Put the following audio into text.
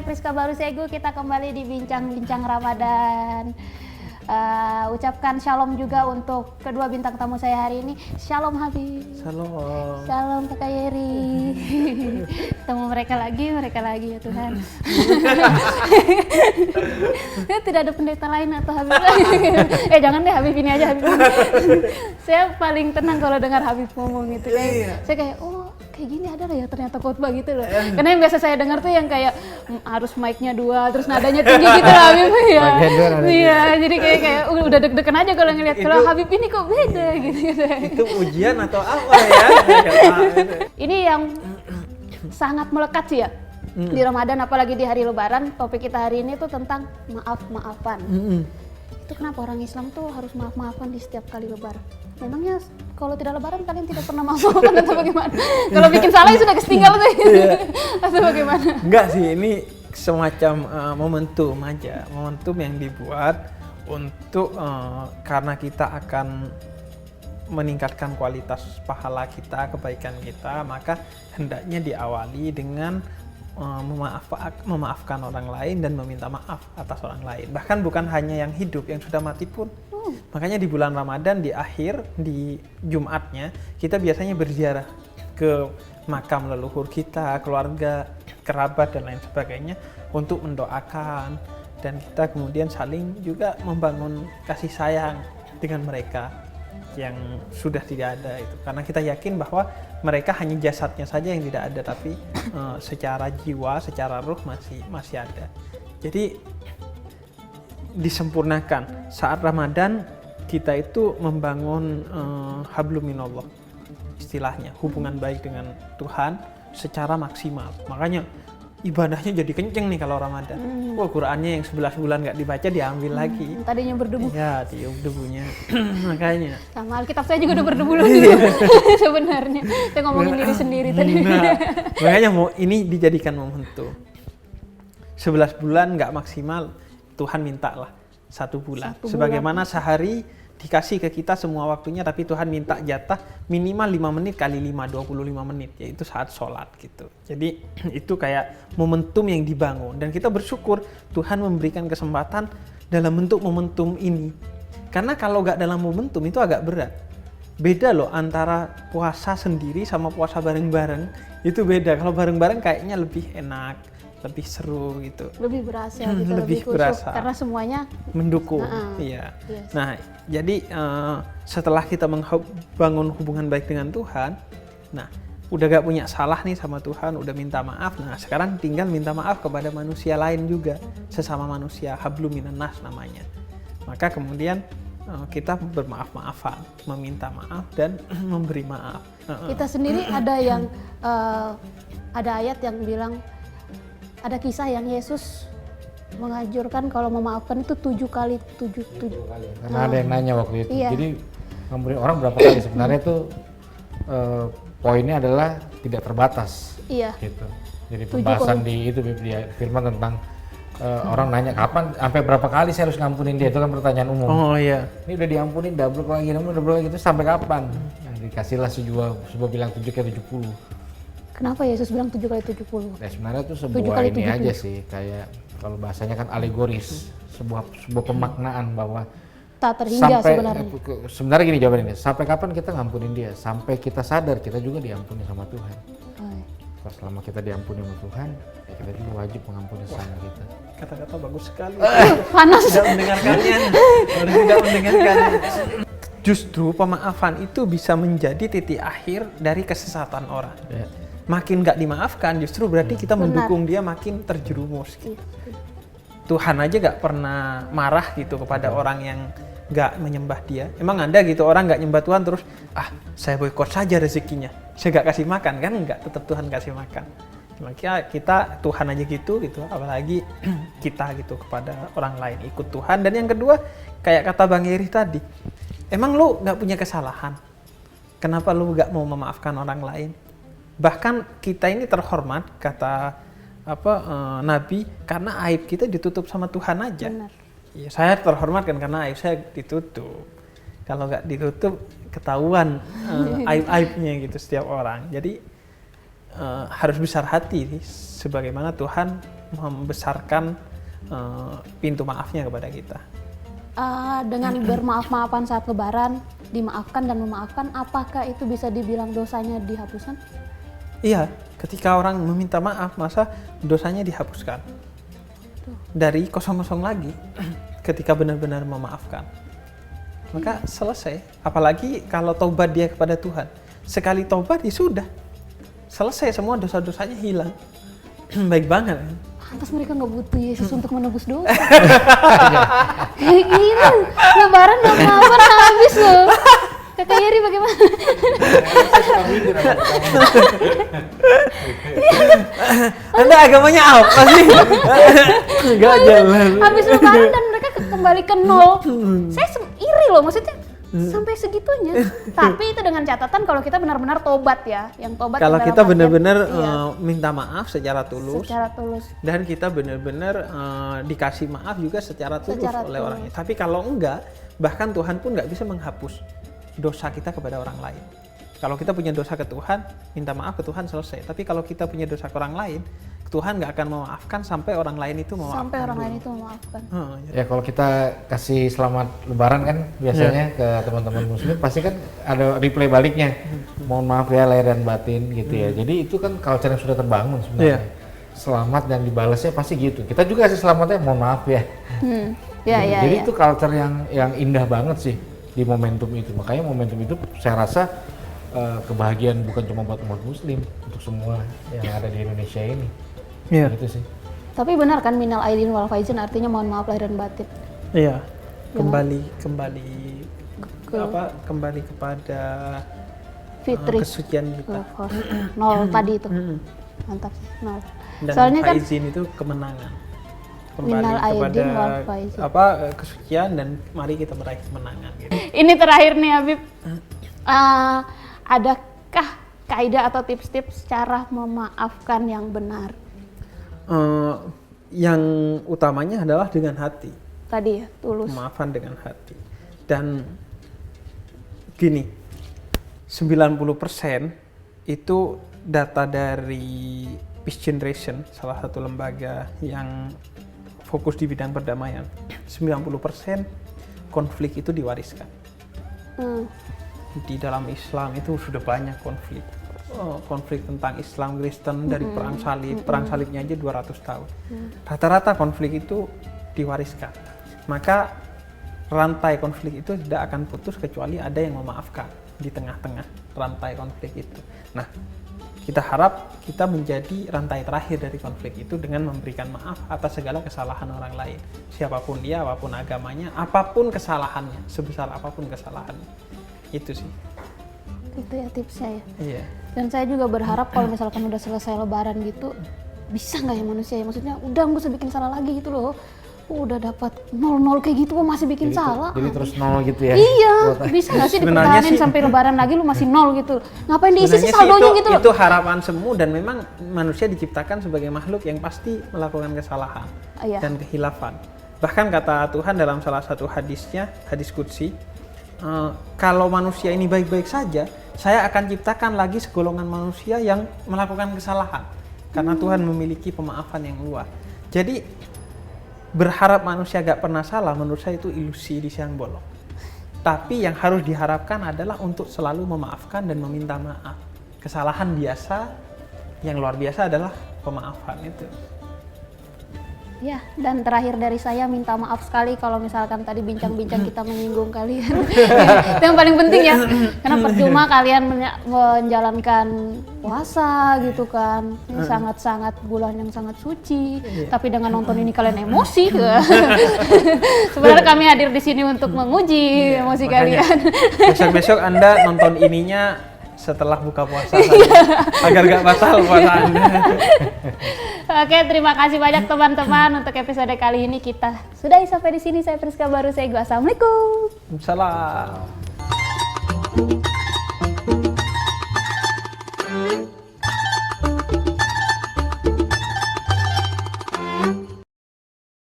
Priska Baru Segu, kita kembali di Bincang-Bincang Ramadan. Ucapkan shalom juga untuk kedua bintang tamu saya hari ini. Shalom Habib. Shalom. Shalom Kakak Yeri. Ketemu mereka lagi ya Tuhan. Tidak ada pendeta lain atau Habib lagi. Jangan deh, Habib ini aja, Habib. Saya paling tenang kalau dengar Habib ngomong gitu. Saya kayak, kayak gini ada lah ya ternyata khotbah gitu loh. Karena yang biasa saya dengar tuh yang kayak harus mic-nya 2, terus nadanya tinggi gitu lah Habib ya. Iya, jadi kayak udah deg-degan aja kalau ngeliat kalau Habib ini kok beda gitu. Itu ujian atau apa ya? Ini yang sangat melekat sih ya. Di Ramadan, apalagi di hari Lebaran. Topik kita hari ini tuh tentang maaf-maafan. Itu kenapa orang Islam tuh harus maaf-maafan di setiap kali Lebaran? Memangnya kalau tidak Lebaran kalian tidak pernah maaf-maafan atau bagaimana? Kalau bikin salah ya sudah ketinggal tuh. Atau bagaimana? Enggak sih, ini semacam momentum aja, momentum yang dibuat untuk karena kita akan meningkatkan kualitas pahala kita, kebaikan kita, maka hendaknya diawali dengan memaafkan orang lain dan meminta maaf atas orang lain. Bahkan bukan hanya yang hidup, yang sudah mati pun. Makanya di bulan Ramadan, di akhir, di Jumatnya, kita biasanya berziarah ke makam leluhur kita, keluarga, kerabat, dan lain sebagainya untuk mendoakan. Dan kita kemudian saling juga membangun kasih sayang dengan mereka yang sudah tidak ada itu. Karena kita yakin bahwa mereka hanya jasadnya saja yang tidak ada, tapi secara jiwa, secara ruh masih ada. Jadi disempurnakan saat Ramadan, kita itu membangun hablum minallah, istilahnya hubungan baik dengan Tuhan secara maksimal. Makanya ibadahnya jadi kenceng nih kalau Ramadan. Qurannya yang 11 bulan nggak dibaca diambil lagi. Tadinya berdebu. Ya, tiup debunya. Makanya. Sama Alkitab saya juga udah berdebu loh sebenarnya. Saya ngomongin diri sendiri tadi. Makanya ini dijadikan momentum. 11 bulan nggak maksimal, Tuhan mintalah 1 bulan. Sebagaimana sehari dikasih ke kita semua waktunya, tapi Tuhan minta jatah minimal 5 menit kali 5, 25 menit, yaitu saat sholat gitu. Jadi itu kayak momentum yang dibangun, dan kita bersyukur Tuhan memberikan kesempatan dalam bentuk momentum ini. Karena kalau nggak dalam momentum itu agak berat. Beda loh antara puasa sendiri sama puasa bareng-bareng, itu beda. Kalau bareng-bareng kayaknya lebih enak, lebih seru gitu. Lebih berasa gitu, lebih berasa. Karena semuanya mendukung. Iya. Yes. Nah, jadi setelah kita membangun hubungan baik dengan Tuhan, nah udah gak punya salah nih sama Tuhan, udah minta maaf. Nah, sekarang tinggal minta maaf kepada manusia lain juga, sesama manusia, hablum minan nas namanya. Maka kemudian kita bermaaf-maafan, meminta maaf dan memberi maaf. Kita sendiri ada yang ada ayat yang bilang, ada kisah yang Yesus menganjurkan kalau memaafkan itu 7 kali. Karena ada yang nanya waktu itu. Iya. Jadi memberi orang berapa kali sebenarnya itu poinnya adalah tidak terbatas. Iya. Gitu. Jadi pembahasan di firman tentang orang nanya kapan, sampai berapa kali saya harus ngampunin dia, itu kan pertanyaan umum. Oh iya. Ini udah diampunin double lagi gitu sampai kapan? Nah, dikasihlah sebuah bilang 7 kali 70. Kenapa Yesus bilang 7 kali 70? Ya sebenarnya itu sebuah ini 70. Aja sih, kayak kalau bahasanya kan alegoris, sebuah pemaknaan bahwa tak terhingga sebenarnya. Sebenarnya gini jawabannya, sampai kapan kita ngampunin dia? Sampai kita sadar kita juga diampuni sama Tuhan. Selama kita diampuni sama Tuhan, ya kita juga wajib mengampuni sesama kita. Kata-kata bagus sekali. Panas. Tidak mendengarkannya. Tidak mendengarkannya. Justru pemaafan itu bisa menjadi titik akhir dari kesesatan orang. Ya. Makin nggak dimaafkan, justru berarti kita mendukung dia makin terjerumus. Gitu. Tuhan aja nggak pernah marah gitu kepada orang yang nggak menyembah dia. Emang ada gitu orang nggak nyembah Tuhan terus, saya boikot saja rezekinya, saya nggak kasih makan, kan nggak, tetap Tuhan kasih makan. Makanya kita Tuhan aja gitu, apalagi kita gitu kepada orang lain, ikut Tuhan. Dan yang kedua, kayak kata Bang Yeri tadi, emang lu nggak punya kesalahan, kenapa lu nggak mau memaafkan orang lain? Bahkan kita ini terhormat, kata Nabi, karena aib kita ditutup sama Tuhan aja. Benar. Ya, saya terhormat kan karena aib saya ditutup. Kalau nggak ditutup ketahuan aib-aibnya gitu setiap orang. Jadi harus besar hati nih, sebagaimana Tuhan membesarkan pintu maafnya kepada kita. Dengan bermaaf-maafan saat lebaran, dimaafkan dan memaafkan, apakah itu bisa dibilang dosanya dihapuskan? Iya, ketika orang meminta maaf, masa dosanya dihapuskan. Dari kosong-kosong lagi, ketika benar-benar memaafkan. Maka selesai. Apalagi kalau taubat dia kepada Tuhan. Sekali taubat ya sudah. Selesai, semua dosa-dosanya hilang. Baik banget. Pantas mereka nggak butuh Yesus untuk menebus dosa. Kayak gini, lebaran maaf-maafan habis loh. Kakak Yeri bagaimana? Anda agamanya apa sih? Enggak jalan. Habis lebaran dan mereka kembali ke nol. Saya iri loh, maksudnya sampai segitunya. Tapi itu dengan catatan kalau kita benar-benar tobat ya, yang tobat. Kalau dalam kita artian, benar-benar iya, minta maaf secara tulus. secara tulus. Dan kita benar-benar dikasih maaf juga secara tulus oleh orangnya. Tapi kalau enggak, bahkan Tuhan pun nggak bisa menghapus dosa kita kepada orang lain. Kalau kita punya dosa ke Tuhan, minta maaf ke Tuhan, selesai. Tapi kalau kita punya dosa ke orang lain, Tuhan nggak akan memaafkan sampai orang lain itu memaafkan. Sampai orang lain itu memaafkan. Ya kalau kita kasih selamat lebaran kan biasanya ke teman-teman muslim pasti kan ada replay baliknya. Mohon maaf ya lahir dan batin gitu ya. Jadi itu kan culture yang sudah terbangun sebenarnya. Selamat dan dibalasnya pasti gitu. Kita juga kasih selamatnya mohon maaf ya. Jadi itu culture yang indah banget sih di momentum itu. Makanya momentum itu saya rasa kebahagiaan bukan cuma buat umat muslim, untuk semua yang ada di Indonesia ini. Gitu sih. Tapi benar kan minal aidin wal faizin artinya mohon maaf lahir dan batin. Iya. Kembali kepada fitri. Kesucian kita. Nol tadi itu. Mantap sih, nol. Dan Soalnya kan faizin itu kemenangan. minal aidin wal faizin. Kesucian dan mari kita meraih kemenangan gitu. Ini terakhir nih Habib. Adakah kaidah atau tips-tips cara memaafkan yang benar? Yang utamanya adalah dengan hati. Tadi ya, tulus. Memaafkan dengan hati. Dan gini, 90% itu data dari Peace Generation, salah satu lembaga yang fokus di bidang perdamaian. 90% konflik itu diwariskan. Di dalam Islam itu sudah banyak konflik. Konflik tentang Islam Kristen dari perang salib, perang salibnya aja 200 tahun. Rata-rata konflik itu diwariskan. Maka rantai konflik itu tidak akan putus kecuali ada yang memaafkan di tengah-tengah rantai konflik itu. Nah, kita harap kita menjadi rantai terakhir dari konflik itu dengan memberikan maaf atas segala kesalahan orang lain. Siapapun dia, apapun agamanya, apapun kesalahannya, sebesar apapun kesalahannya. Itu sih. Itu ya tipsnya ya. Iya. Dan saya juga berharap kalau misalkan udah selesai lebaran gitu, bisa nggak ya manusia ya? Maksudnya udah nggak usah bikin salah lagi gitu loh. Udah dapat 0-0 kayak gitu kok masih bikin salah. Jadi terus 0 gitu ya? Iya, bisa nggak sih dipertahanin sampai lebaran lagi lu masih 0 gitu? Ngapain diisi sih saldonya gitu loh? Itu harapan semu dan memang manusia diciptakan sebagai makhluk yang pasti melakukan kesalahan dan kehilafan. Bahkan kata Tuhan dalam salah satu hadisnya, hadis qudsi, kalau manusia ini baik-baik saja, saya akan ciptakan lagi segolongan manusia yang melakukan kesalahan. Karena Tuhan memiliki pemaafan yang luas. Jadi berharap manusia gak pernah salah menurut saya itu ilusi di siang bolong. Tapi yang harus diharapkan adalah untuk selalu memaafkan dan meminta maaf. Kesalahan biasa, yang luar biasa adalah pemaafan itu. Ya, dan terakhir dari saya minta maaf sekali kalau misalkan tadi bincang-bincang kita menyinggung kalian. Itu yang paling penting ya, karena percuma kalian menjalankan puasa gitu kan, sangat-sangat bulan yang sangat suci. Tapi dengan nonton ini kalian emosi. Sebenarnya kami hadir di sini untuk menguji emosi kalian. Besok-besok Anda nonton ininya setelah buka puasa agar gak batal puasa Anda. Oke, terima kasih banyak teman-teman untuk episode kali ini kita sudahi sampai di sini. Saya Priska Baru, saya Assalamualaikum. Salam.